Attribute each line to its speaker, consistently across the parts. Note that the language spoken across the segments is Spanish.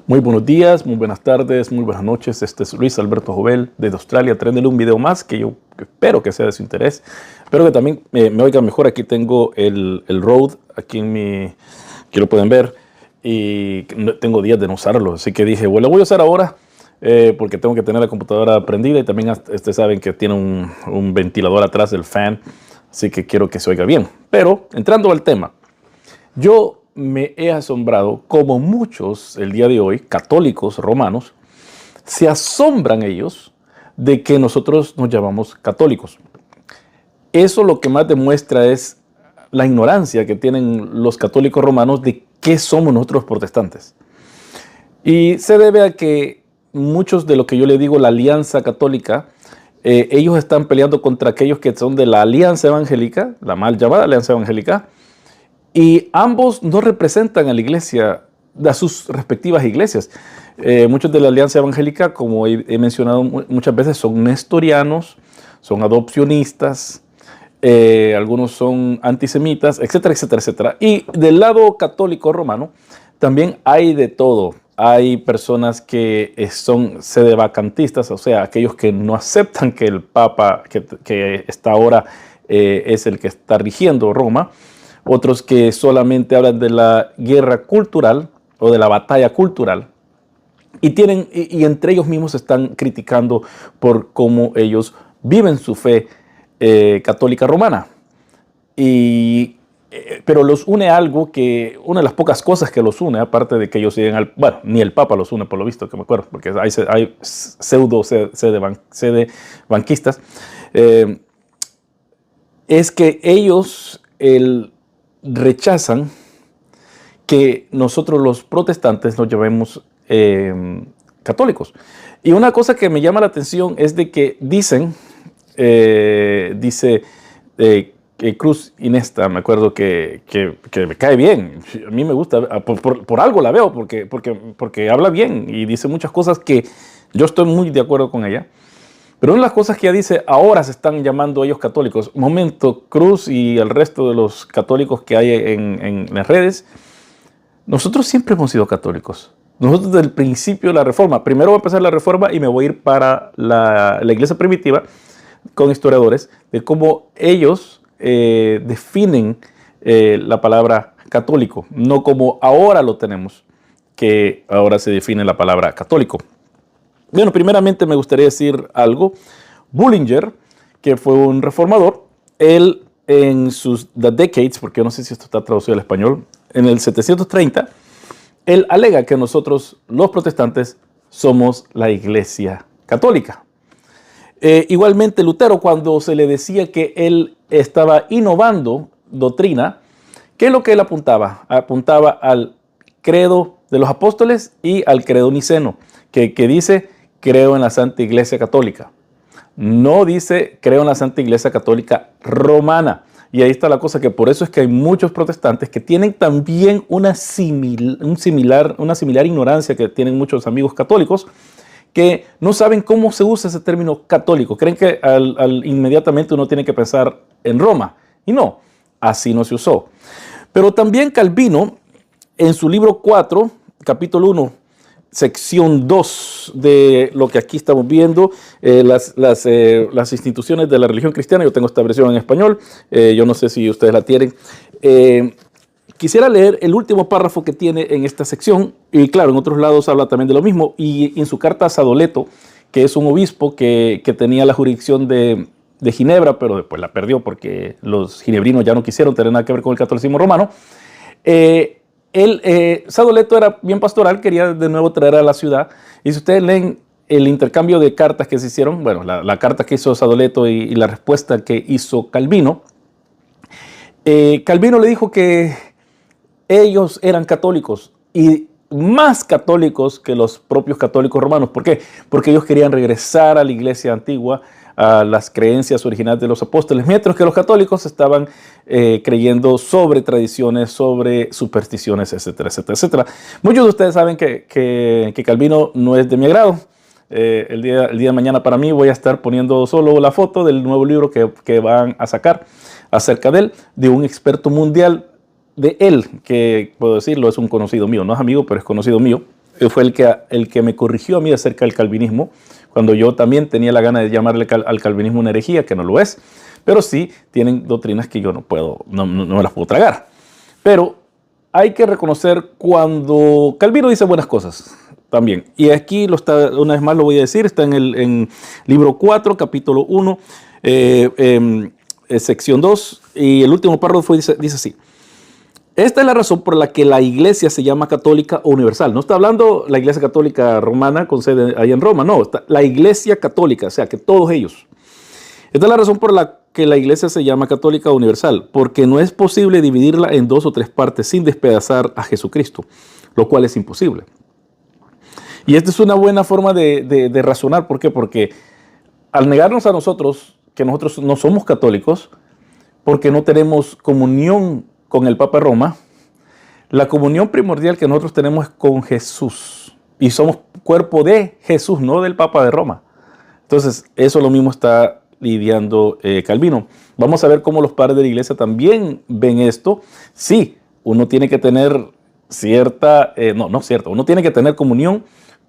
Speaker 1: Muy buenos días, muy buenas tardes, muy buenas noches. Este es Luis Alberto Jovel desde Australia, trayéndole un video más que yo espero que sea de su interés. Espero que también me oigan mejor. Aquí tengo el Rode, aquí en que lo pueden ver, y tengo días de no usarlo, así que dije, bueno, lo voy a usar ahora porque tengo que tener la computadora prendida y también ustedes saben que tiene un ventilador atrás del fan, así que quiero que se oiga bien. Pero entrando al tema, yo me he asombrado como muchos el día de hoy, católicos romanos, se asombran ellos de que nosotros nos llamamos católicos. Eso lo que más demuestra es la ignorancia que tienen los católicos romanos de qué somos nosotros protestantes. Y se debe a que muchos de lo que yo le digo la alianza católica, ellos están peleando contra aquellos que son de la alianza evangélica, la mal llamada alianza evangélica, y ambos no representan a la iglesia, a sus respectivas iglesias. Muchos de la Alianza Evangélica, como he mencionado muchas veces, son nestorianos, son adopcionistas, algunos son antisemitas, etcétera, etcétera, etcétera. Y del lado católico romano también hay de todo. Hay personas que son sedevacantistas, o sea, aquellos que no aceptan que el Papa que está ahora es el que está rigiendo Roma. Otros que solamente hablan de la guerra cultural o de la batalla cultural y entre ellos mismos están criticando por cómo ellos viven su fe católica romana. Pero los une algo que, una de las pocas cosas que los une, aparte de que ellos siguen al, bueno, ni el Papa los une por lo visto, que me acuerdo, porque hay pseudo banquistas, es que ellos, rechazan que nosotros los protestantes nos llamemos católicos. Y una cosa que me llama la atención es de que dice Cruz Inesta, me acuerdo que me cae bien, a mí me gusta, por algo la veo, porque habla bien y dice muchas cosas que yo estoy muy de acuerdo con ella. Pero una de las cosas que ella dice, ahora se están llamando ellos católicos. Momento, Cruz y el resto de los católicos que hay en las redes, nosotros siempre hemos sido católicos. Nosotros desde el principio de la Reforma, primero voy a empezar la Reforma y me voy a ir para la iglesia primitiva con historiadores de cómo ellos definen la palabra católico, no como ahora lo tenemos, que ahora se define la palabra católico. Bueno, primeramente me gustaría decir algo. Bullinger, que fue un reformador, él en sus The Decades, porque yo no sé si esto está traducido al español, en el 730, él alega que nosotros, los protestantes, somos la iglesia católica. Igualmente Lutero, cuando se le decía que él estaba innovando doctrina, ¿qué es lo que él apuntaba? Apuntaba al credo de los apóstoles y al credo niceno, que dice creo en la Santa Iglesia Católica. No dice creo en la Santa Iglesia Católica Romana. Y ahí está la cosa, que por eso es que hay muchos protestantes que tienen también una similar ignorancia que tienen muchos amigos católicos, que no saben cómo se usa ese término católico. Creen que inmediatamente uno tiene que pensar en Roma. Y no, así no se usó. Pero también Calvino, en su libro 4, capítulo 1, sección 2 de lo que aquí estamos viendo, las instituciones de la religión cristiana. Yo tengo esta versión en español, yo no sé si ustedes la tienen. Quisiera leer el último párrafo que tiene en esta sección, y claro, en otros lados habla también de lo mismo, y en su carta a Sadoleto, que es un obispo que tenía la jurisdicción de Ginebra, pero después la perdió porque los ginebrinos ya no quisieron tener nada que ver con el catolicismo romano. Sadoleto era bien pastoral, quería de nuevo traer a la ciudad, y si ustedes leen el intercambio de cartas que se hicieron, bueno, la carta que hizo Sadoleto y la respuesta que hizo Calvino, Calvino le dijo que ellos eran católicos y más católicos que los propios católicos romanos. ¿Por qué? Porque ellos querían regresar a la iglesia antigua, a las creencias originales de los apóstoles, mientras que los católicos estaban creyendo sobre tradiciones, sobre supersticiones, etcétera, etcétera, etcétera. Muchos de ustedes saben que Calvino no es de mi agrado. El día de mañana para mí voy a estar poniendo solo la foto del nuevo libro que van a sacar acerca de él, de un experto mundial de él, que puedo decirlo, es un conocido mío, no es amigo, pero es conocido mío. fue el que me corrigió a mí acerca del calvinismo, cuando yo también tenía la gana de llamarle al calvinismo una herejía, que no lo es, pero sí tienen doctrinas que yo no me las puedo tragar. Pero hay que reconocer cuando Calvino dice buenas cosas también. Y aquí una vez más lo voy a decir, está en libro 4, capítulo 1, sección 2, y el último párrafo dice así. Esta es la razón por la que la iglesia se llama católica o universal. No está hablando la iglesia católica romana con sede ahí en Roma, no, está la iglesia católica, o sea, que todos ellos. Esta es la razón por la que la iglesia se llama católica o universal, porque no es posible dividirla en 2 o 3 partes sin despedazar a Jesucristo, lo cual es imposible. Y esta es una buena forma de razonar. ¿Por qué? Porque al negarnos a nosotros, que nosotros no somos católicos, porque no tenemos comunión con el Papa de Roma, la comunión primordial que nosotros tenemos es con Jesús. Y somos cuerpo de Jesús, no del Papa de Roma. Entonces, eso lo mismo está lidiando Calvino. Vamos a ver cómo los padres de la iglesia también ven esto. Sí, uno tiene que tener uno tiene que tener comunión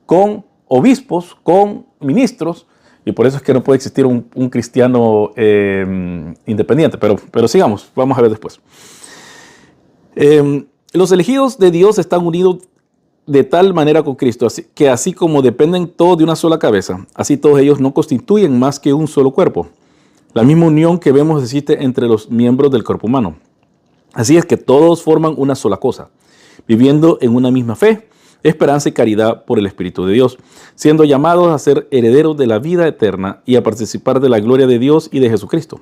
Speaker 1: con obispos, con ministros, y por eso es que no puede existir un cristiano independiente. Pero sigamos, vamos a ver después. Los elegidos de Dios están unidos de tal manera con Cristo, que así como dependen todos de una sola cabeza, así todos ellos no constituyen más que un solo cuerpo. La misma unión que vemos existe entre los miembros del cuerpo humano. Así es que todos forman una sola cosa, viviendo en una misma fe, esperanza y caridad por el Espíritu de Dios, siendo llamados a ser herederos de la vida eterna y a participar de la gloria de Dios y de Jesucristo.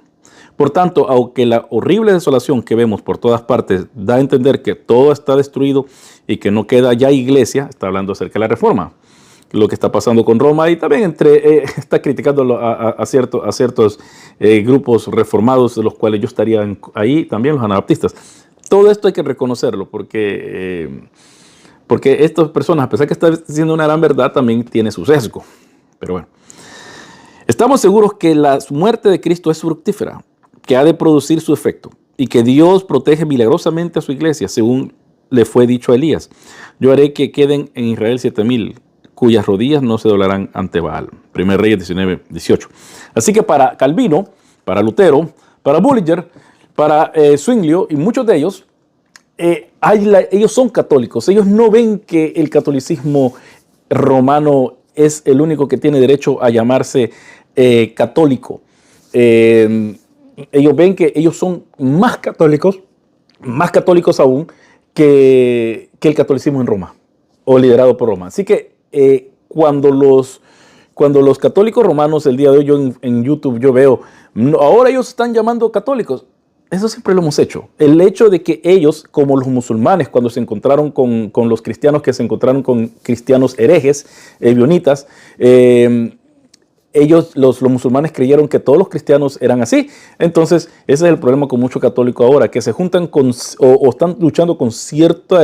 Speaker 1: Por tanto, aunque la horrible desolación que vemos por todas partes da a entender que todo está destruido y que no queda ya iglesia, está hablando acerca de la reforma, lo que está pasando con Roma, y también está criticando a ciertos grupos reformados, de los cuales yo estaría ahí, también los anabaptistas. Todo esto hay que reconocerlo, porque estas personas, a pesar que están diciendo una gran verdad, también tiene su sesgo. Pero bueno, estamos seguros que la muerte de Cristo es fructífera, que ha de producir su efecto, y que Dios protege milagrosamente a su iglesia, según le fue dicho a Elías. Yo haré que queden en Israel 7,000, cuyas rodillas no se doblarán ante Baal. 1 Reyes 19:18. Así que para Calvino, para Lutero, para Bullinger, para Zwinglio y muchos de ellos, ellos son católicos. Ellos no ven que el catolicismo romano es el único que tiene derecho a llamarse católico. Ellos ven que ellos son más católicos aún que el catolicismo en Roma, o liderado por Roma. Así que cuando los católicos romanos el día de hoy, yo en YouTube yo veo, ahora ellos están llamando católicos. Eso siempre lo hemos hecho. El hecho de que ellos, como los musulmanes, cuando se encontraron con los cristianos, que se encontraron con cristianos herejes, bionitas, los musulmanes creyeron que todos los cristianos eran así. Entonces, ese es el problema con mucho católico ahora, que se juntan o están luchando con cierta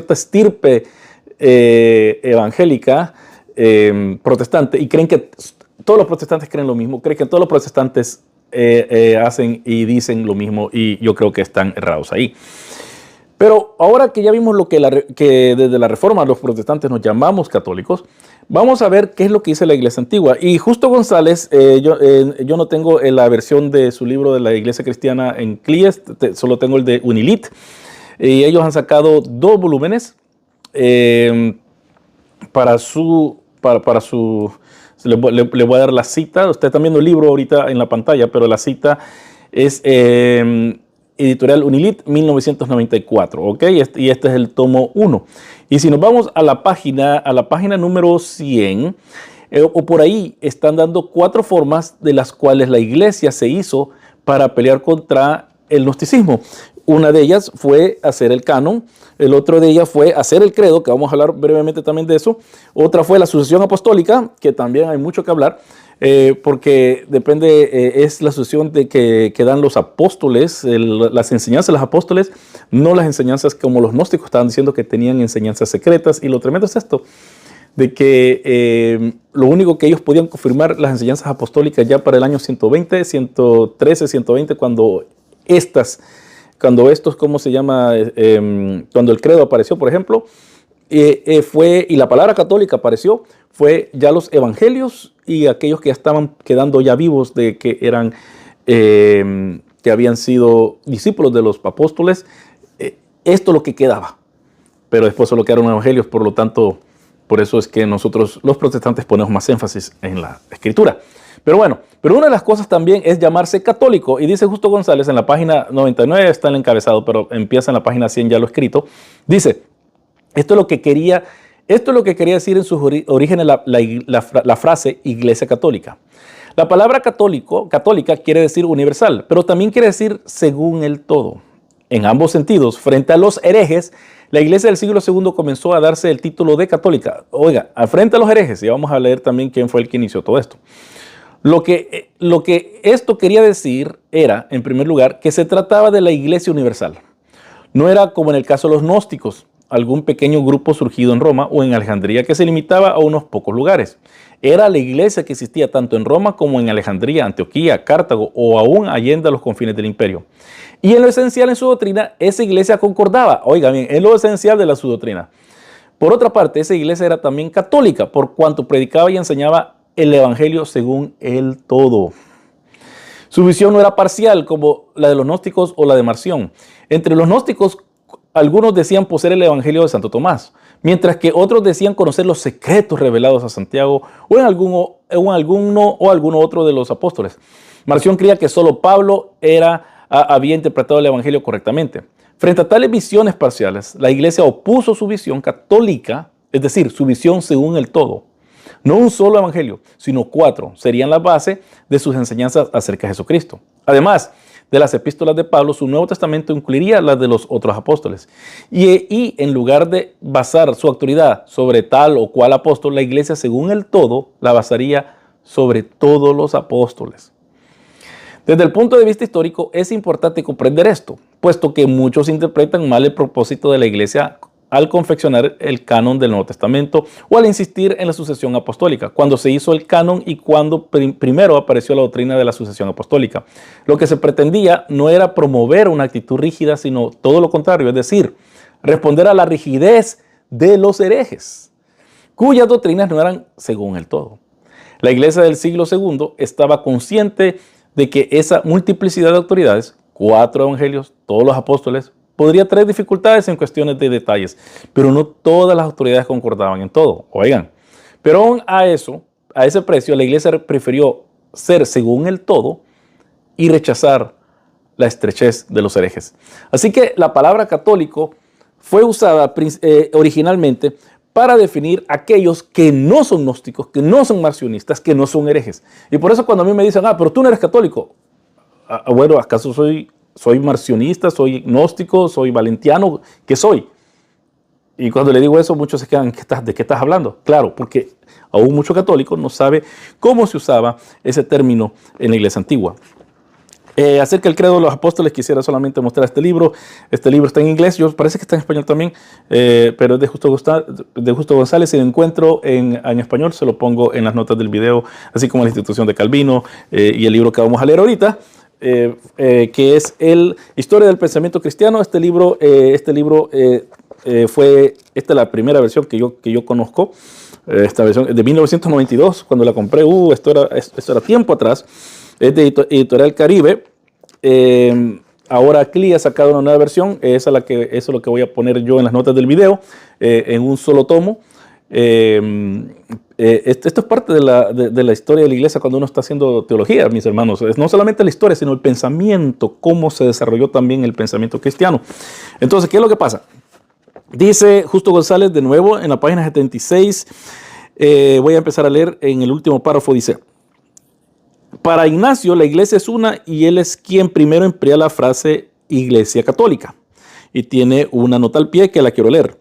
Speaker 1: estirpe evangélica, protestante, y creen que todos los protestantes creen lo mismo, creen que todos los protestantes hacen y dicen lo mismo, y yo creo que están errados ahí. Pero ahora que ya vimos lo que desde la Reforma los protestantes nos llamamos católicos, vamos a ver qué es lo que dice la Iglesia Antigua. Y Justo González, yo no tengo la versión de su libro de la Iglesia Cristiana en CLIES, solo tengo el de Unilit, y ellos han sacado 2 volúmenes para su... Le voy a dar la cita. Usted está viendo el libro ahorita en la pantalla, pero la cita es Editorial Unilit 1994, ¿ok? Y este es el tomo 1. Y si nos vamos a la página número 100, o por ahí están dando 4 formas de las cuales la iglesia se hizo para pelear contra el gnosticismo. Una de ellas fue hacer el canon, el otro de ellas fue hacer el credo, que vamos a hablar brevemente también de eso. Otra fue la sucesión apostólica, que también hay mucho que hablar, porque es la sucesión que dan los apóstoles, las enseñanzas de los apóstoles, no las enseñanzas como los gnósticos estaban diciendo que tenían enseñanzas secretas. Y lo tremendo es esto, de que lo único que ellos podían confirmar las enseñanzas apostólicas ya para el año 120, 113, 120, cuando estos, ¿cómo se llama? Cuando el credo apareció, por ejemplo, y la palabra católica apareció, fue ya los evangelios y aquellos que ya estaban quedando ya vivos de que eran, que habían sido discípulos de los apóstoles. Esto es lo que quedaba, pero después solo quedaron evangelios, por lo tanto, por eso es que nosotros los protestantes ponemos más énfasis en la escritura. Pero bueno, pero una de las cosas también es llamarse católico, y dice Justo González en la página 99, está en el encabezado, pero empieza en la página 100 ya lo escrito, dice, esto es lo que quería decir en sus orígenes la frase Iglesia Católica. La palabra católica quiere decir universal, pero también quiere decir según el todo. En ambos sentidos, frente a los herejes, la iglesia del siglo II comenzó a darse el título de católica. Oiga, frente a los herejes, y vamos a leer también quién fue el que inició todo esto. Lo que esto quería decir era, en primer lugar, que se trataba de la iglesia universal. No era como en el caso de los gnósticos, algún pequeño grupo surgido en Roma o en Alejandría que se limitaba a unos pocos lugares. Era la iglesia que existía tanto en Roma como en Alejandría, Antioquía, Cartago o aún allende a los confines del imperio. Y en lo esencial en su doctrina, esa iglesia concordaba, oiga bien, en lo esencial de su doctrina. Por otra parte, esa iglesia era también católica, por cuanto predicaba y enseñaba el evangelio según el todo. Su visión no era parcial como la de los gnósticos o la de Marción. Entre los gnósticos, algunos decían poseer el evangelio de Santo Tomás, mientras que otros decían conocer los secretos revelados a Santiago o en alguno otro de los apóstoles. Marción creía que solo Pablo había interpretado el evangelio correctamente. Frente a tales visiones parciales, la iglesia opuso su visión católica, es decir, su visión según el todo. No un solo evangelio, sino 4 serían la base de sus enseñanzas acerca de Jesucristo. Además de las epístolas de Pablo, su Nuevo Testamento incluiría las de los otros apóstoles. Y en lugar de basar su autoridad sobre tal o cual apóstol, la iglesia según el todo la basaría sobre todos los apóstoles. Desde el punto de vista histórico es importante comprender esto, puesto que muchos interpretan mal el propósito de la iglesia al confeccionar el canon del Nuevo Testamento o al insistir en la sucesión apostólica, cuando se hizo el canon y cuando primero apareció la doctrina de la sucesión apostólica. Lo que se pretendía no era promover una actitud rígida, sino todo lo contrario, es decir, responder a la rigidez de los herejes, cuyas doctrinas no eran según el todo. La iglesia del siglo II estaba consciente de que esa multiplicidad de autoridades, 4 evangelios, todos los apóstoles, podría traer dificultades en cuestiones de detalles, pero no todas las autoridades concordaban en todo. Oigan, pero aún a ese precio, la iglesia prefirió ser según el todo y rechazar la estrechez de los herejes. Así que la palabra católico fue usada originalmente para definir aquellos que no son gnósticos, que no son marcionistas, que no son herejes. Y por eso cuando a mí me dicen, pero tú no eres católico. Bueno, ¿acaso soy marcionista, soy gnóstico, soy valentiano? ¿Qué soy? Y cuando le digo eso, muchos se quedan, ¿de qué estás hablando? Claro, porque aún mucho católico no sabe cómo se usaba ese término en la iglesia antigua. Acerca del credo de los apóstoles, quisiera solamente mostrar este libro. Este libro está en inglés, parece que está en español también, pero es de Justo González. Si lo encuentro en español, se lo pongo en las notas del video, así como la institución de Calvino y el libro que vamos a leer ahorita. Que es el Historia del Pensamiento Cristiano. Esta es la primera versión que yo conozco. Esta versión es de 1992, cuando la compré. Esto era tiempo atrás. Es de Editorial Caribe. Ahora CLI ha sacado una nueva versión. Eso es lo que voy a poner yo en las notas del video, en un solo tomo. Esto es parte de la historia de la iglesia cuando uno está haciendo teología, mis hermanos. No solamente la historia, sino el pensamiento, cómo se desarrolló también el pensamiento cristiano. Entonces, ¿qué es lo que pasa? Dice Justo González de nuevo en la página 76, voy a empezar a leer en el último párrafo, dice: para Ignacio la iglesia es una y él es quien primero emplea la frase iglesia católica. Y tiene una nota al pie que la quiero leer.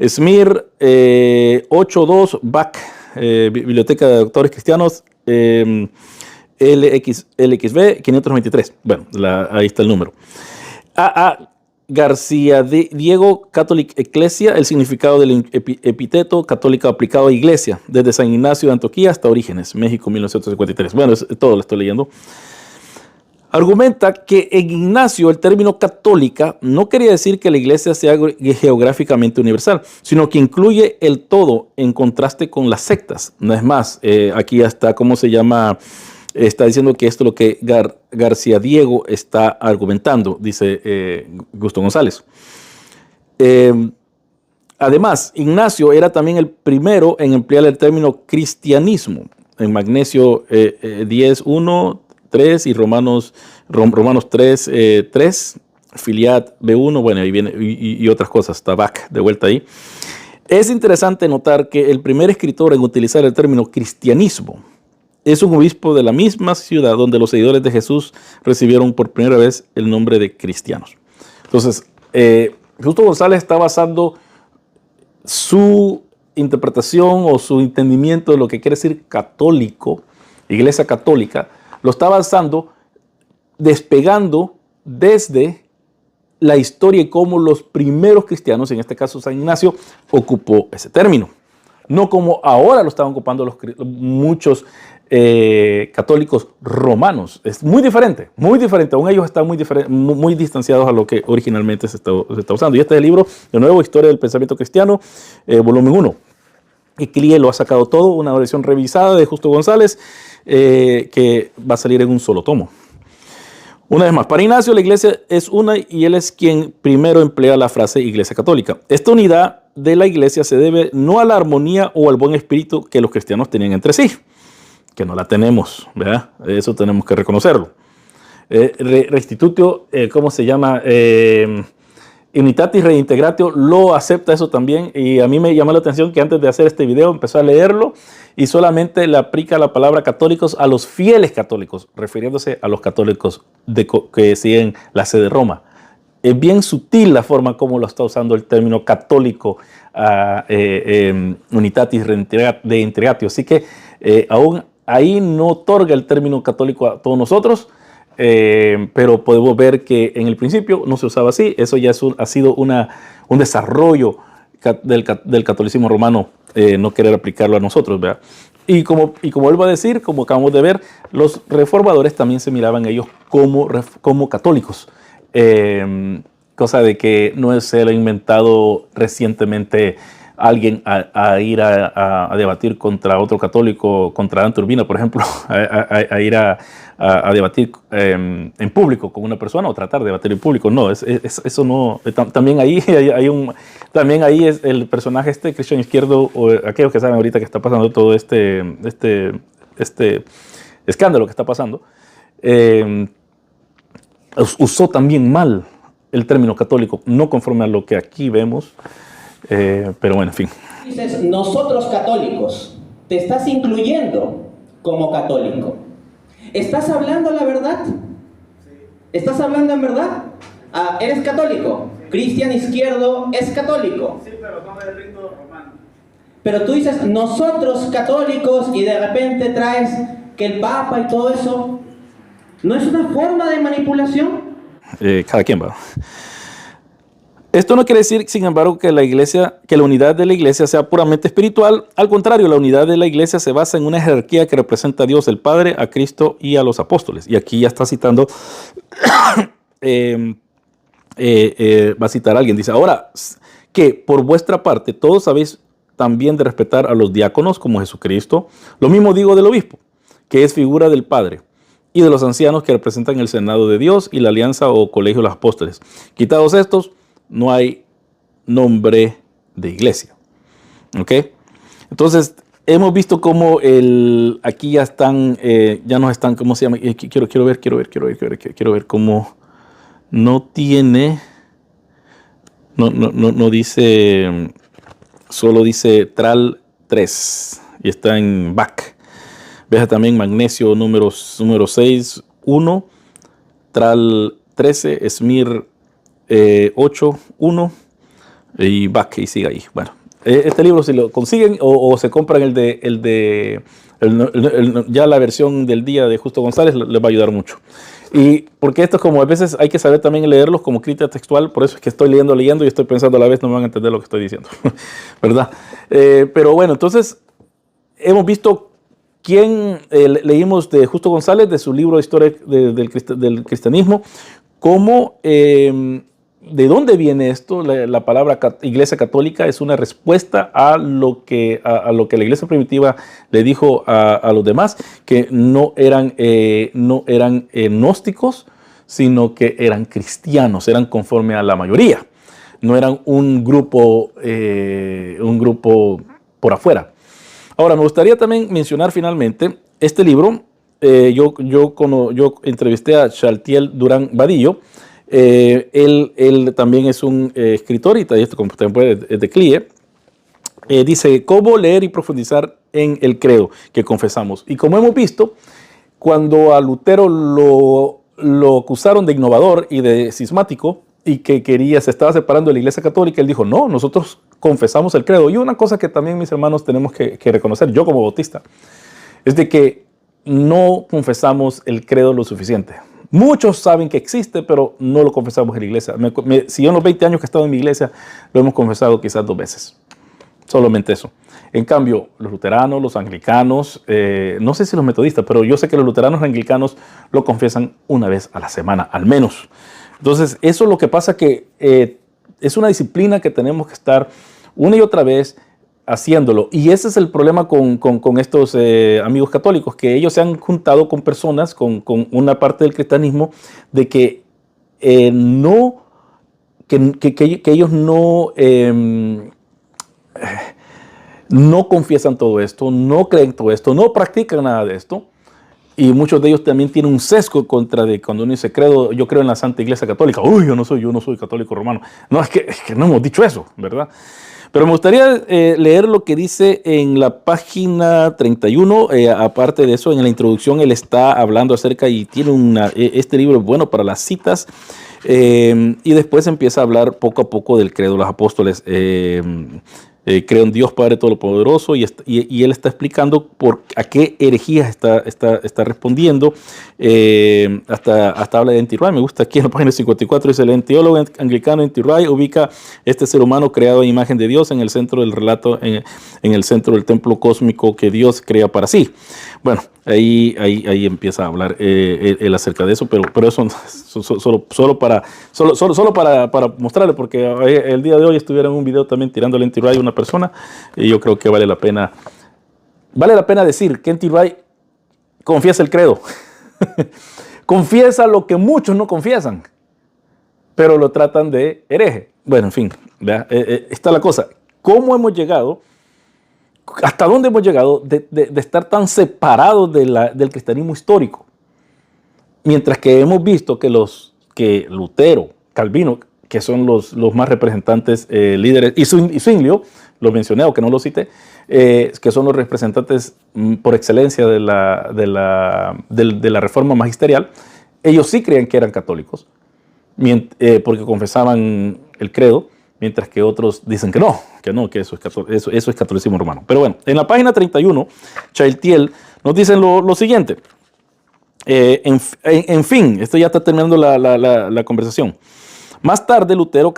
Speaker 1: Smir 82 Bach, Biblioteca de Doctores Cristianos, LXB 523. Bueno, ahí está el número. A. García Diego, Catholic Ecclesia, el significado del epíteto católica aplicado a iglesia, desde San Ignacio de Antioquía hasta Orígenes, México, 1953. Bueno, todo lo estoy leyendo. Argumenta que en Ignacio el término católica no quería decir que la iglesia sea geográficamente universal, sino que incluye el todo en contraste con las sectas. No es más, aquí ya está, ¿cómo se llama? Está diciendo que esto es lo que García Diego está argumentando, dice Gusto González. Además, Ignacio era también el primero en emplear el término cristianismo. En Magnesio 10.1, 3 y Romanos 3, 3, Filiat B1, bueno, ahí viene y otras cosas, Tabac, de vuelta ahí. Es interesante notar que el primer escritor en utilizar el término cristianismo es un obispo de la misma ciudad donde los seguidores de Jesús recibieron por primera vez el nombre de cristianos. Entonces, Justo González está basando su interpretación o su entendimiento de lo que quiere decir católico, iglesia católica, lo está basando despegando desde la historia y cómo los primeros cristianos, en este caso San Ignacio, ocupó ese término. No como ahora lo están ocupando muchos católicos romanos. Es muy diferente, muy diferente. Aún ellos están muy distanciados a lo que originalmente se está usando. Y este es el libro, de nuevo, Historia del Pensamiento Cristiano, volumen 1. Y Clie lo ha sacado todo, una versión revisada de Justo González, que va a salir en un solo tomo. Una vez más, para Ignacio la iglesia es una y él es quien primero emplea la frase iglesia católica. Esta unidad de la iglesia se debe no a la armonía o al buen espíritu que los cristianos tenían entre sí, que no la tenemos, ¿verdad? Eso tenemos que reconocerlo. Restitutio, ¿cómo se llama? Unitatis Reintegratio lo acepta eso también, y a mí me llamó la atención que antes de hacer este video empezó a leerlo y solamente le aplica la palabra católicos a los fieles católicos, refiriéndose a los católicos que siguen la sede de Roma. Es bien sutil la forma como lo está usando el término católico, Unitatis Reintegratio, así que aún ahí no otorga el término católico a todos nosotros. Pero podemos ver que en el principio no se usaba así. Eso ya ha sido un desarrollo del catolicismo romano, no querer aplicarlo a nosotros, ¿verdad? Y como vuelvo a decir, como acabamos de ver, los reformadores también se miraban ellos como católicos, cosa de que no se lo ha inventado recientemente alguien a ir a debatir contra otro católico, contra Dante Urbina, por ejemplo, a ir a debatir en público con una persona o tratar de debatir en público. No, eso no. También ahí es el personaje Cristian Izquierdo, o aquellos que saben ahorita que está pasando todo este escándalo que está pasando, usó también mal el término católico, no conforme a lo que aquí vemos. Pero bueno, en fin.
Speaker 2: Dices, nosotros católicos, te estás incluyendo como católico. ¿Estás hablando la verdad? ¿Estás hablando en verdad? ¿Eres católico? Cristian Izquierdo es católico.
Speaker 3: Sí, pero toma el rito romano.
Speaker 2: Pero tú dices, nosotros católicos, y de repente traes que el Papa y todo eso. ¿No es una forma de manipulación?
Speaker 1: Cada quien va. Esto no quiere decir, sin embargo, que la unidad de la iglesia sea puramente espiritual. Al contrario, la unidad de la iglesia se basa en una jerarquía que representa a Dios el Padre, a Cristo y a los apóstoles. Y aquí ya está citando, va a citar a alguien. Dice, ahora, que por vuestra parte todos sabéis también de respetar a los diáconos como Jesucristo. Lo mismo digo del obispo, que es figura del Padre, y de los ancianos que representan el Senado de Dios y la alianza o colegio de los apóstoles. Quitados estos, no hay nombre de iglesia. ¿Ok? Entonces, hemos visto cómo aquí ya están, ya nos están, ¿cómo se llama? Quiero ver cómo no tiene, no dice, solo dice Tral 3 y está en BAC. Veja también Magnesio número 6, 1, Tral 13, Esmir 8, 1 y back y sigue ahí. Bueno, este libro si lo consiguen o se compran ya la versión del día de Justo González, les va a ayudar mucho. Y porque esto es como a veces hay que saber también leerlos como crítica textual, por eso es que estoy leyendo y estoy pensando a la vez no me van a entender lo que estoy diciendo, ¿verdad? Pero bueno, entonces hemos visto Leímos de Justo González, de su libro de Historia del Cristianismo, cómo, de dónde viene esto. La palabra Iglesia Católica es una respuesta a lo que la Iglesia primitiva le dijo a los demás, que no eran gnósticos, sino que eran cristianos, eran conforme a la mayoría, no eran un grupo por afuera. Ahora, me gustaría también mencionar finalmente este libro. Yo entrevisté a Chaltiel Durán Vadillo. Él también es un escritor y esto como también es de CLIE. Dice, ¿cómo leer y profundizar en el credo que confesamos? Y como hemos visto, cuando a Lutero lo acusaron de innovador y de cismático y que se estaba separando de la Iglesia Católica, él dijo, no, nosotros confesamos el credo. Y una cosa que también, mis hermanos, tenemos que reconocer, yo como bautista, es de que no confesamos el credo lo suficiente. Muchos saben que existe, pero no lo confesamos en la iglesia. Si yo en los 20 años que he estado en mi iglesia, lo hemos confesado quizás 2 veces. Solamente eso. En cambio, los luteranos, los anglicanos, no sé si los metodistas, pero yo sé que los luteranos y anglicanos lo confiesan 1 vez a la semana, al menos. Entonces, eso es lo que pasa, que es una disciplina que tenemos que estar una y otra vez haciéndolo. Y ese es el problema con estos amigos católicos, que ellos se han juntado con personas, con una parte del cristianismo, de que ellos no confiesan todo esto, no creen todo esto, no practican nada de esto. Y muchos de ellos también tienen un sesgo contra de cuando uno dice credo, yo creo en la Santa Iglesia Católica. Uy, yo no soy católico romano. No, es que no hemos dicho eso, ¿verdad? Pero me gustaría leer lo que dice en la página 31. Aparte de eso, en la introducción él está hablando acerca y tiene este libro es bueno para las citas. Y después empieza a hablar poco a poco del credo de los apóstoles. Creo en Dios Padre Todopoderoso, y él está explicando a qué herejías está respondiendo. Hasta habla de N.T. Wright. Me gusta aquí en la página 54, dice: el teólogo anglicano N.T. Wright ubica este ser humano creado a imagen de Dios en el centro del relato, en el centro del templo cósmico que Dios crea para sí. Bueno, ahí empieza a hablar él acerca de eso, pero eso solo para mostrarle, porque el día de hoy estuviera en un video también tirando el N.T. Wright a una persona, y yo creo que vale la pena decir que N.T. Wright confiesa el credo. Confiesa lo que muchos no confiesan, pero lo tratan de hereje. Bueno, en fin, está la cosa. ¿Cómo hemos llegado? ¿Hasta dónde hemos llegado de estar tan separados del cristianismo histórico? Mientras que hemos visto que Lutero, Calvino, que son los más representantes líderes, y Zwinglio, lo mencioné, aunque no lo cité, que son los representantes por excelencia de la reforma magisterial, ellos sí creían que eran católicos, porque confesaban el credo, mientras que otros dicen que eso es catolicismo romano. Pero bueno, en la página 31, Chaltiel nos dicen lo siguiente. En fin, esto ya está terminando la conversación. Más tarde, Lutero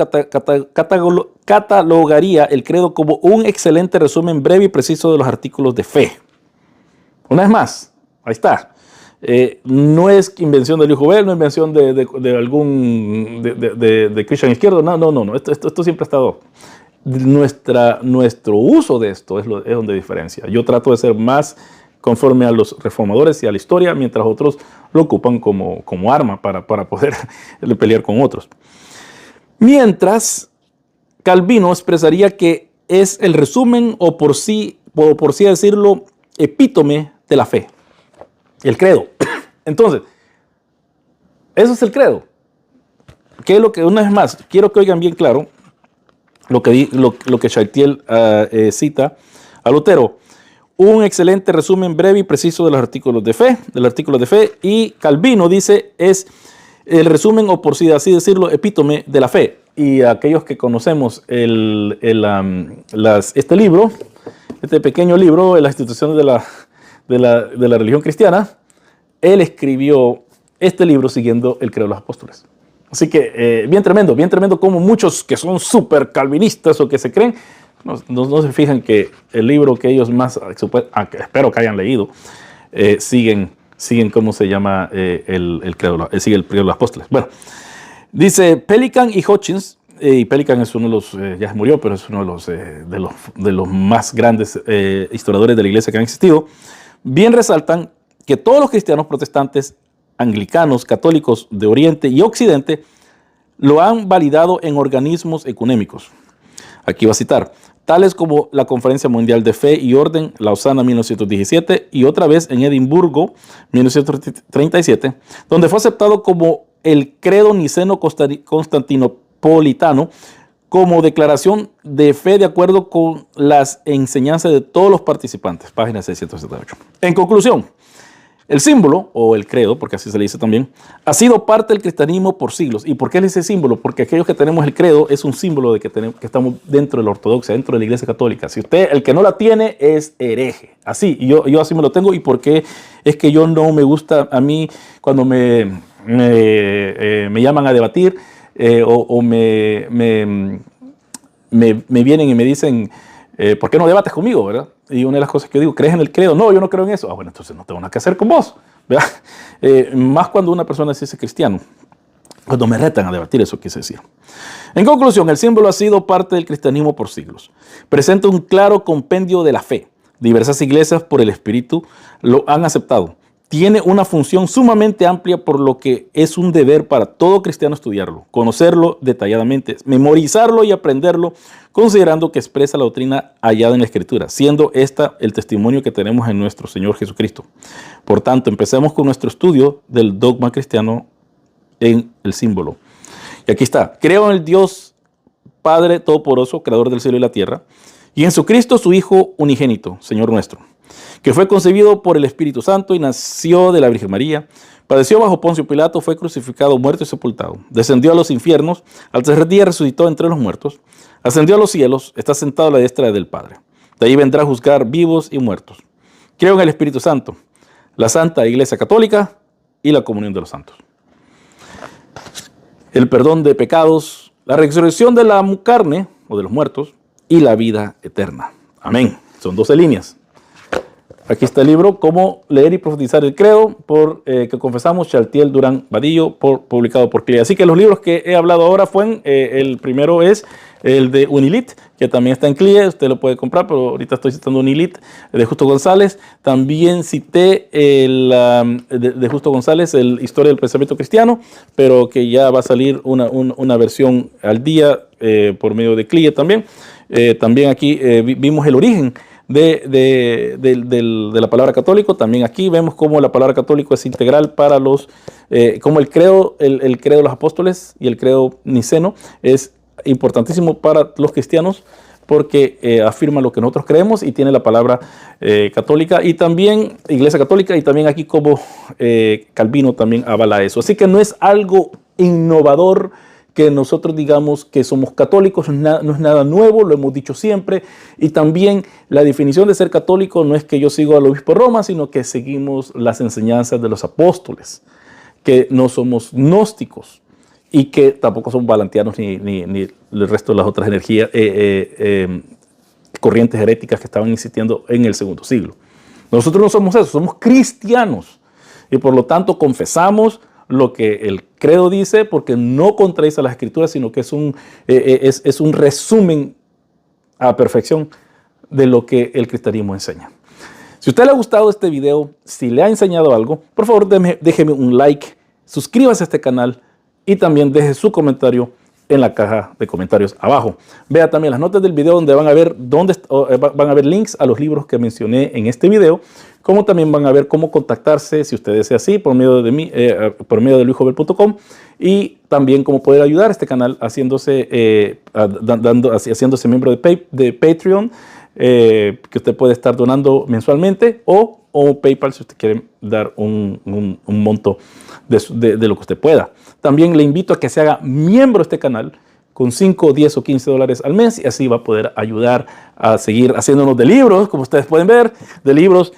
Speaker 1: catalogaría el credo como un excelente resumen breve y preciso de los artículos de fe. Una vez más, ahí está. No es invención del hijo Bel, no es invención de algún Christian izquierdo. No. Esto siempre ha estado. Nuestro uso de esto es donde diferencia. Yo trato de ser más conforme a los reformadores y a la historia, mientras otros lo ocupan como arma para poder pelear con otros. Mientras Calvino expresaría que es el resumen o por sí decirlo, epítome de la fe. El credo. Entonces, eso es el credo. ¿Qué es lo que, una vez más, quiero que oigan bien claro lo que Chaltiel cita a Lutero? Un excelente resumen breve y preciso de los artículos de fe, y Calvino dice es el resumen o por así decirlo, epítome de la fe. Y aquellos que conocemos este libro, este pequeño libro, la institución de la religión cristiana, él escribió este libro siguiendo el credo de los apóstoles. Así que bien tremendo como muchos que son súper calvinistas o que se creen, No se fijan que el libro que ellos más, espero que hayan leído, siguen cómo se llama el credo, sigue el credo de los apóstoles. Bueno, dice Pelikan y Hutchins, y Pelikan es uno de los, ya se murió, pero es uno de los más grandes historiadores de la iglesia que han existido, bien resaltan que todos los cristianos protestantes, anglicanos, católicos de Oriente y Occidente lo han validado en organismos ecuménicos. Aquí va a citar, tales como la Conferencia Mundial de Fe y Orden, Lausana 1917, y otra vez en Edimburgo 1937, donde fue aceptado como el credo niceno-constantinopolitano como declaración de fe de acuerdo con las enseñanzas de todos los participantes. Página 678. En conclusión, el símbolo, o el credo, porque así se le dice también, ha sido parte del cristianismo por siglos. ¿Y por qué es ese símbolo? Porque aquellos que tenemos el credo es un símbolo de que estamos dentro de la ortodoxia, dentro de la iglesia católica. Si usted, el que no la tiene, es hereje. Así, y yo así me lo tengo. ¿Y por qué? Es que yo no me gusta, a mí, cuando me llaman a debatir o me vienen y me dicen, ¿por qué no debates conmigo, verdad? Y una de las cosas que yo digo, ¿crees en el credo? No, yo no creo en eso. Ah, bueno, entonces no tengo nada que hacer con vos, ¿verdad? Más cuando una persona se dice cristiano, cuando me retan a debatir, eso quise decir. En conclusión, el símbolo ha sido parte del cristianismo por siglos. Presenta un claro compendio de la fe. Diversas iglesias por el Espíritu lo han aceptado. Tiene una función sumamente amplia, por lo que es un deber para todo cristiano estudiarlo, conocerlo detalladamente, memorizarlo y aprenderlo, considerando que expresa la doctrina hallada en la Escritura, siendo esta el testimonio que tenemos en nuestro Señor Jesucristo. Por tanto, empecemos con nuestro estudio del dogma cristiano en el símbolo. Y aquí está: creo en el Dios Padre Todopoderoso, creador del cielo y la tierra, y en Jesucristo, su Hijo unigénito, Señor nuestro, que fue concebido por el Espíritu Santo y nació de la Virgen María, padeció bajo Poncio Pilato, fue crucificado, muerto y sepultado, descendió a los infiernos, al tercer día resucitó entre los muertos, ascendió a los cielos, está sentado a la diestra del Padre. De ahí vendrá a juzgar vivos y muertos. Creo en el Espíritu Santo, la Santa Iglesia Católica y la comunión de los santos, el perdón de pecados, la resurrección de la carne o de los muertos y la vida eterna. Amén. Son 12 líneas. Aquí está el libro, Cómo leer y profundizar el credo, que confesamos, Chaltiel Durán Vadillo, publicado por CLIA. Así que los libros que he hablado ahora el primero es el de Unilit, que también está en CLIA, usted lo puede comprar, pero ahorita estoy citando Unilit, de Justo González. También cité de Justo González, el Historia del Pensamiento Cristiano, pero que ya va a salir una versión al día por medio de CLIA también. También aquí vimos el origen de la palabra católico. También aquí vemos cómo la palabra católico es integral para como el credo de los apóstoles y el credo niceno es importantísimo para los cristianos, porque afirma lo que nosotros creemos y tiene la palabra católica, y también Iglesia Católica, y también aquí como Calvino también avala eso. Así que no es algo innovador que nosotros digamos que somos católicos, no es nada nuevo, lo hemos dicho siempre. Y también la definición de ser católico no es que yo sigo al obispo de Roma, sino que seguimos las enseñanzas de los apóstoles, que no somos gnósticos y que tampoco somos valantianos ni el resto de las otras energías, corrientes heréticas que estaban existiendo en el segundo siglo. Nosotros no somos eso, somos cristianos, y por lo tanto confesamos lo que el credo dice, porque no contradice las escrituras, sino que es un resumen a perfección de lo que el cristianismo enseña. Si a usted le ha gustado este video, si le ha enseñado algo, por favor déjeme un like, suscríbase a este canal y también deje su comentario en la caja de comentarios abajo. Vea también las notas del video, donde van a ver links a los libros que mencioné en este video, como también van a ver cómo contactarse, si usted desea así, por medio de mí, por medio de luisjovel.com, y también cómo poder ayudar a este canal haciéndose miembro de Patreon, que usted puede estar donando mensualmente, o PayPal si usted quiere dar un monto de lo que usted pueda. También le invito a que se haga miembro de este canal con 5, 10 o 15 dólares al mes, y así va a poder ayudar a seguir haciéndonos de libros, como ustedes pueden ver, de libros,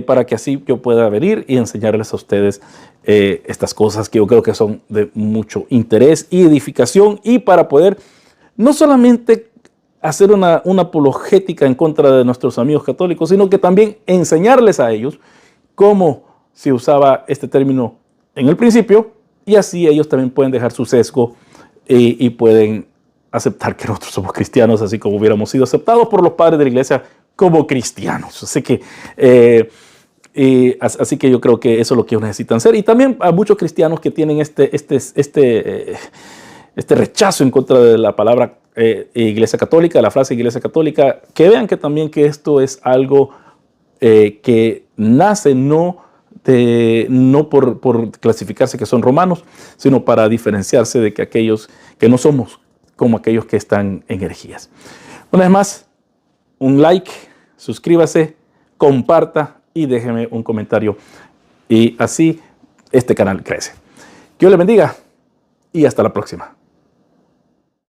Speaker 1: para que así yo pueda venir y enseñarles a ustedes estas cosas que yo creo que son de mucho interés y edificación, y para poder no solamente hacer una apologética en contra de nuestros amigos católicos, sino que también enseñarles a ellos cómo se usaba este término en el principio, y así ellos también pueden dejar su sesgo y pueden aceptar que nosotros somos cristianos, así como hubiéramos sido aceptados por los padres de la iglesia como cristianos. Así que yo creo que eso es lo que ellos necesitan hacer. Y también a muchos cristianos que tienen este rechazo en contra de la palabra iglesia católica, la frase iglesia católica, que vean que también que esto es algo que nace no por clasificarse que son romanos, sino para diferenciarse de que aquellos que no somos como aquellos que están en herejías. Una vez más, un like, suscríbase, comparta y déjeme un comentario. Y así este canal crece. Que Dios le bendiga y hasta la próxima.